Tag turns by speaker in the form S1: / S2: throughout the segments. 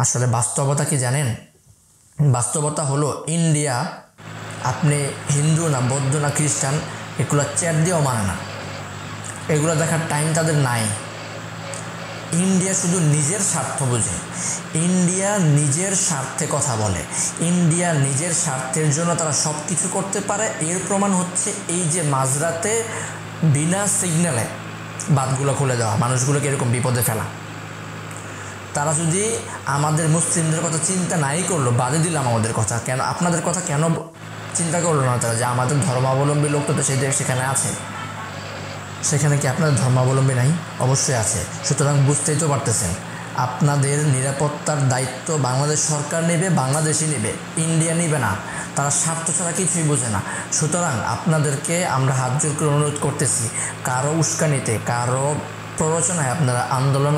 S1: আসলে বাস্তবতা কি জানেন? বাস্তবতা হলো ইন্ডিয়া, আপনি হিন্দু না বৌদ্ধ না খ্রিস্টান এগুলো চ্যাট দিয়েও মানে না, এগুলো দেখার টাইম তাদের নাই। ইন্ডিয়া শুধু নিজের স্বার্থ বোঝে, ইন্ডিয়া নিজের স্বার্থে কথা বলে, ইন্ডিয়া নিজের স্বার্থের জন্য তারা সব কিছু করতে পারে। এর প্রমাণ হচ্ছে এই যে মাঝরাতে বিনা সিগন্যালে বাঁধগুলো খুলে দেওয়া, মানুষগুলোকে এরকম বিপদে ফেলা। তারা যদি আমাদের মুসলিমদের কথা চিন্তা নাই করলো, বাদে দিলাম আমাদের কথা, কেন আপনাদের কথা কেন চিন্তা করলো না তারা? যে আমাদের ধর্মাবলম্বী লোক তো সেখানে আছে, সেখানে কি আপনাদের ধর্মাবলম্বী নাই? অবশ্যই আছে। সুতরাং বুঝতেই তো পারতেছেন, আপনাদের নিরাপত্তার দায়িত্ব বাংলাদেশ সরকার নেবে, বাংলাদেশই নেবে, ইন্ডিয়া নেবে না। তারা স্বার্থ ছাড়া কিছুই বোঝে না। সুতরাং আপনাদেরকে আমরা হাত জোর করে অনুরোধ করতেছি, কারো উস্কানিতে, কারো প্ররোচনায় আপনারা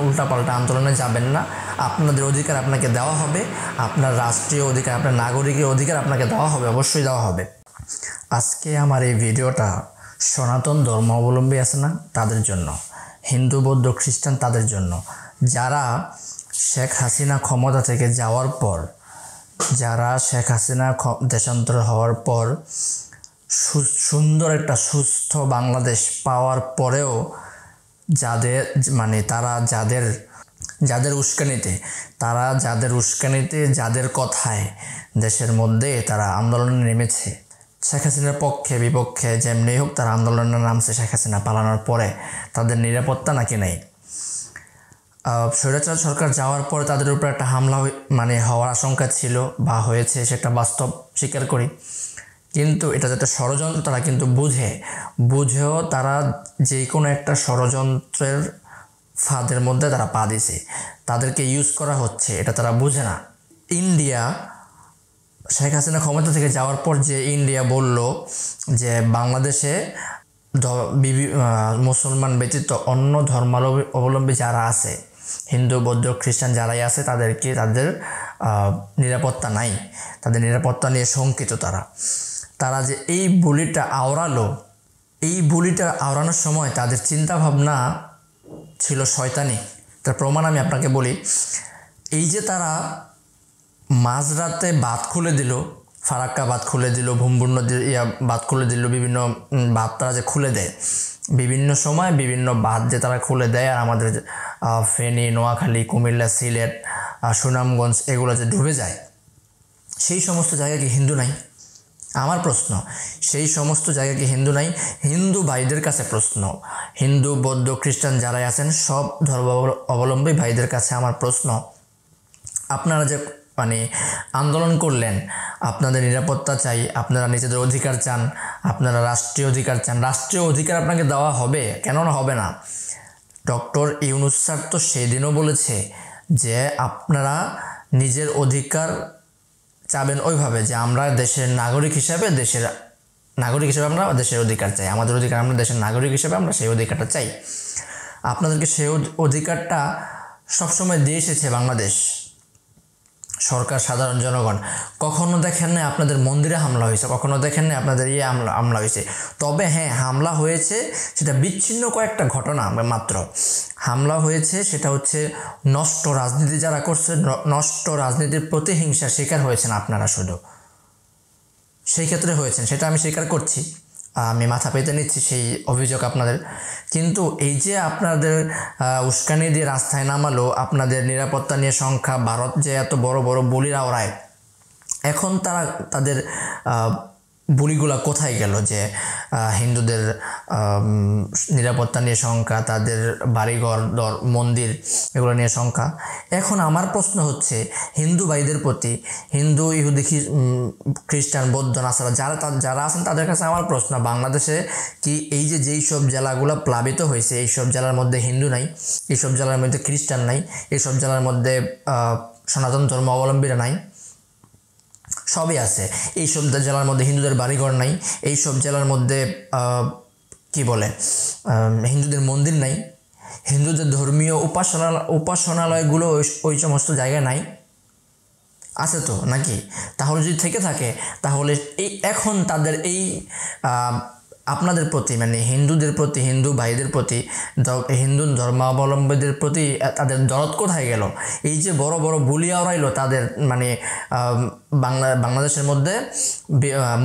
S1: উল্টাপাল্টা আন্দোলনে যাবেন না। আপনাদের অধিকার আপনাকে দেওয়া হবে, আপনার রাষ্ট্রীয় অধিকার, আপনার নাগরিকের অধিকার আপনাকে দেওয়া হবে, অবশ্যই দেওয়া হবে। আজকে আমার এই ভিডিওটা সনাতন ধর্মাবলম্বী আছে না তাদের জন্য, হিন্দু বৌদ্ধ খ্রিস্টান তাদের জন্য, যারা শেখ হাসিনা ক্ষমতা থেকে যাওয়ার পর, যারা শেখ হাসিনা দেশান্তর হওয়ার পর সুন্দর একটা সুস্থ বাংলাদেশ পাওয়ার পরেও যাদের তারা যাদের উস্কানিতে যাদের কথায় দেশের মধ্যে তারা আন্দোলনে নেমেছে, শেখ হাসিনার পক্ষে বিপক্ষে যেমনি হোক তারা আন্দোলনে নামছে। শেখ হাসিনা পালানোর পরে তাদের নিরাপত্তা নাকি নেই। স্বৈরাচার সরকার যাওয়ার পরে তাদের উপর একটা হামলা হওয়ার আশঙ্কা ছিল বা হয়েছে, সেটা বাস্তব স্বীকার করি। কিন্তু এটা যাতে ষড়যন্ত্র তারা কিন্তু বুঝেও তারা যে কোনো একটা ষড়যন্ত্রের ফাঁদের মধ্যে তারা পা দিছে, তাদেরকে ইউজ করা হচ্ছে, এটা তারা বুঝে না। ইন্ডিয়া শেখ হাসিনা ক্ষমতা থেকে যাওয়ার পর যে ইন্ডিয়া বলল যে বাংলাদেশে মুসলমান ব্যতীত অন্য ধর্মাবলম্বী যারা আছে, হিন্দু বৌদ্ধ খ্রিস্টান যারাই আছে, তাদের নিরাপত্তা নাই, তাদের নিরাপত্তা নিয়ে শঙ্কিত। তারা যে এই বুলিটা আওড়ানোর সময় তাদের চিন্তা ভাবনা ছিল শয়তানি। তার প্রমাণ আমি আপনাকে বলি। এই যে তারা মাঝরাতে বাঁধ খুলে দিল, ফারাক্কা বাঁধ খুলে দিল, ভূমবুণ্ড বাঁধ খুলে দিল, বিভিন্ন বাঁধ তারা যে খুলে দেয়, বিভিন্ন সময় বিভিন্ন বাঁধ যে তারা খুলে দেয়, আর আমাদের ফেনী, নোয়াখালী, কুমিল্লা, সিলেট, সুনামগঞ্জ এগুলো যে ডুবে যায়, সেই সমস্ত জায়গায় কি হিন্দু নাই? আমার প্রশ্ন, সেই সমস্ত জায়গায় কি হিন্দু নাই? হিন্দু ভাইদের কাছে প্রশ্ন, হিন্দু বৌদ্ধ খ্রিস্টান যারাই আছেন সব ধর্ম অবলম্বী ভাইদের কাছে আমার প্রশ্ন, আপনারা যে আন্দোলন করলেন, আপনাদের নিরাপত্তা চাই, আপনারা নিজেদের অধিকার চান, আপনারা রাষ্ট্রীয় অধিকার চান, রাষ্ট্রীয় অধিকার আপনাকে দেওয়া হবে, কেননা হবে না? ডক্টর ইউনূস স্যার তো সেদিনও বলেছে যে আপনারা নিজের অধিকার চাবেন ওইভাবে যে আমরা দেশের নাগরিক হিসাবে আমরা দেশের অধিকার চাই, আমাদের অধিকার, আমরা দেশের নাগরিক হিসাবে আমরা সেই অধিকারটা চাই। আপনাদেরকে সেই অধিকারটা সবসময় দিয়ে এসেছে বাংলাদেশ সরকার, সাধারণ জনগণ। কখনো দেখেন না আপনাদের মন্দিরে হামলা হয়েছে, কখনো দেখেন না আপনাদের হামলা হয়েছে। তবে হ্যাঁ, হামলা হয়েছে, সেটা বিচ্ছিন্ন কয়েকটা ঘটনা মাত্র হামলা হয়েছে, সেটা হচ্ছে নষ্ট রাজনীতি যারা করছে, নষ্ট রাজনীতির প্রতিহিংসার শিকার হয়েছেন আপনারা, শুধু সেই ক্ষেত্রে হয়েছেন, সেটা আমি স্বীকার করছি, আমি মাথা পেতে নিচ্ছি সেই অভিযোগ আপনাদের। কিন্তু এই যে আপনাদের উস্কানি দিয়ে রাস্তায় নামালো, আপনাদের নিরাপত্তা নিয়ে সংখ্যা, ভারত যে এত বড় বড় বলিরা ওড়ায়, এখন তাদের বুলিগুলা কোথায় গেল? যে হিন্দুদের নিরাপত্তা নিয়ে সংখ্যা, তাদের বাড়িঘর মন্দির এগুলো নিয়ে সংখ্যা। এখন আমার প্রশ্ন হচ্ছে হিন্দু ভাইদের প্রতি, হিন্দু ইহুদি খ্রিস্টান বৌদ্ধ নাসারা যারা আছেন তাদের কাছে আমার প্রশ্ন, বাংলাদেশে কি এই যেই সব জেলাগুলো প্লাবিত হয়েছে, এই সব জেলার মধ্যে হিন্দু নাই, এইসব জেলার মধ্যে খ্রিস্টান নাই, এইসব জেলার মধ্যে সনাতন ধর্ম অবলম্বীরা নাই? সবই আছে। এইসব জেলার মধ্যে হিন্দুদের বাড়িঘর নাই, এইসব জেলার মধ্যে হিন্দুদের মন্দির নাই, হিন্দুদের ধর্মীয় উপাসনালয়গুলো ওই সমস্ত জায়গায় নাই? আছে তো নাকি? তাহলে যদি থেকে থাকে, তাহলে এখন তাদের এই আপনাদের প্রতি মানে হিন্দুদের প্রতি, হিন্দু ভাইদের প্রতি, হিন্দু ধর্মাবলম্বীদের প্রতি তাদের দরদ কোথায় গেল? এই যে বড় বড় বুলি আওড়াইলো তাদের মানে বাংলাদেশের মধ্যে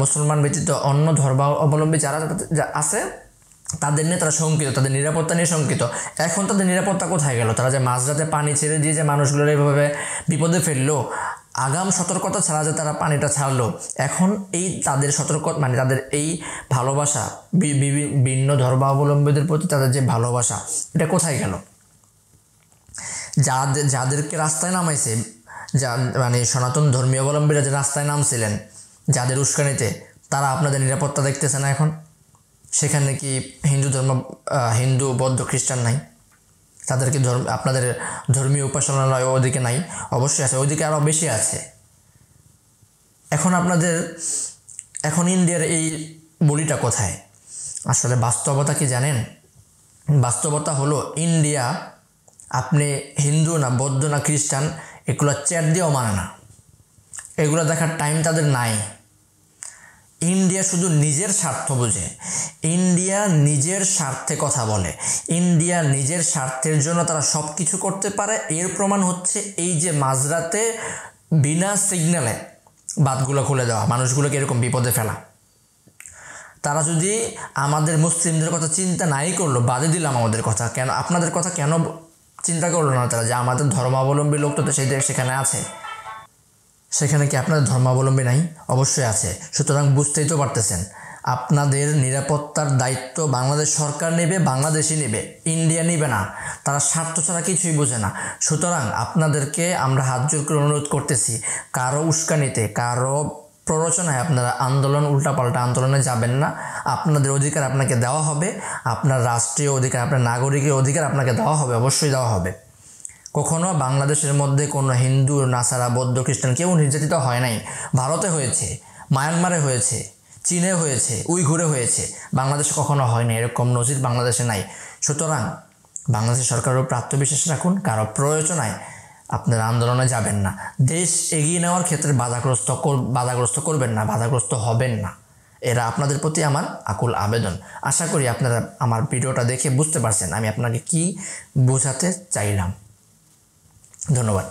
S1: মুসলমান ব্যতীত অন্য ধর্মাবলম্বী যারা আছে তাদের নিয়ে তারা শঙ্কিত, তাদের নিরাপত্তা নিয়ে শঙ্কিত। এখন তাদের নিরাপত্তা কোথায় গেল? তারা যে মাঝরাতে পানি ছেড়ে দিয়ে যে মানুষগুলোর এইভাবে বিপদে ফেললো, আগাম সতর্কতা ছাড়া যে তারা পানিটা ছাড়লো, এখন এই তাদের মানে তাদের এই ভালোবাসা, ভিন্ন ধর্মাবলম্বীদের প্রতি তাদের যে ভালোবাসা, এটা কোথায় গেল? যাদেরকে রাস্তায় নামাইছে, মানে সনাতন ধর্মীয়াবলম্বীরা যে রাস্তায় নামছিলেন যাদের উস্কানিতে, তারা আপনাদের নিরাপত্তা দেখতেছে না এখন? সেখানে কি হিন্দু বৌদ্ধ খ্রিস্টান নাই? তাদেরকে আপনাদের ধর্মীয় উপাসনালয় ওদিকে নাই? অবশ্যই আছে, ওইদিকে আরও বেশি আছে। এখন ইন্ডিয়ার এই বলিটা কোথায়? আসলে বাস্তবতা কি জানেন? বাস্তবতা হলো ইন্ডিয়া, আপনি হিন্দু না বৌদ্ধ না খ্রিস্টান এগুলো চ্যাট দিয়েও মানে না, এগুলো দেখার টাইম তাদের নাই। ইন্ডিয়া শুধু নিজের স্বার্থ বোঝে, ইন্ডিয়া নিজের স্বার্থে কথা বলে, ইন্ডিয়া নিজের স্বার্থের জন্য তারা সব কিছু করতে পারে। এর প্রমাণ হচ্ছে এই যে মাঝরাতে বিনা সিগন্যালে বাঁধগুলো খুলে দেওয়া, মানুষগুলোকে এরকম বিপদে ফেলা। তারা যদি আমাদের মুসলিমদের কথা চিন্তা নাই করলো, বাদে দিলাম আমাদের কথা, কেন আপনাদের কথা কেন চিন্তা করলো না তারা? যে আমাদের ধর্মাবলম্বী লোক তো সেখানে আছে, সেখানে কি আপনাদের ধর্মাবলম্বী নাই? অবশ্যই আছে। সুতরাং বুঝতেই তো পারতেছেন, আপনাদের নিরাপত্তার দায়িত্ব বাংলাদেশ সরকার নেবে, বাংলাদেশই নেবে, ইন্ডিয়া নেবে না। তারা স্বার্থ ছাড়া কিছুই বোঝে না। সুতরাং আপনাদেরকে আমরা হাত জোর করে অনুরোধ করতেছি, কারো উস্কানিতে, কারো প্ররোচনায় আপনারা উল্টাপাল্টা আন্দোলনে যাবেন না। আপনাদের অধিকার আপনাকে দেওয়া হবে, আপনার রাষ্ট্রীয় অধিকার, আপনার নাগরিকের অধিকার আপনাকে দেওয়া হবে, অবশ্যই দেওয়া হবে। কখনো বাংলাদেশের মধ্যে কোনো হিন্দু, নাসারা, বৌদ্ধ, খ্রিস্টান কেউ নির্যাতিত হয় নাই। ভারতে হয়েছে, মায়ানমারে হয়েছে, চীনে হয়েছে, উইঘুরে হয়েছে, বাংলাদেশে কখনো হয়নি, এরকম নজির বাংলাদেশে নাই। সুতরাং বাংলাদেশ সরকারের উপর আত্মবিশ্বাস রাখুন, কারো প্রয়োজনায় আপনারা আন্দোলনে যাবেন না। দেশ এগিয়ে নেওয়ার ক্ষেত্রে বাধাগ্রস্ত করবেন না, বাধাগ্রস্ত হবেন না। এরা আপনাদের প্রতি আমার আকুল আবেদন। আশা করি আপনারা আমার ভিডিওটা দেখে বুঝতে পারছেন আমি আপনাকে কি বোঝাতে চাইলাম। ধন্যবাদ।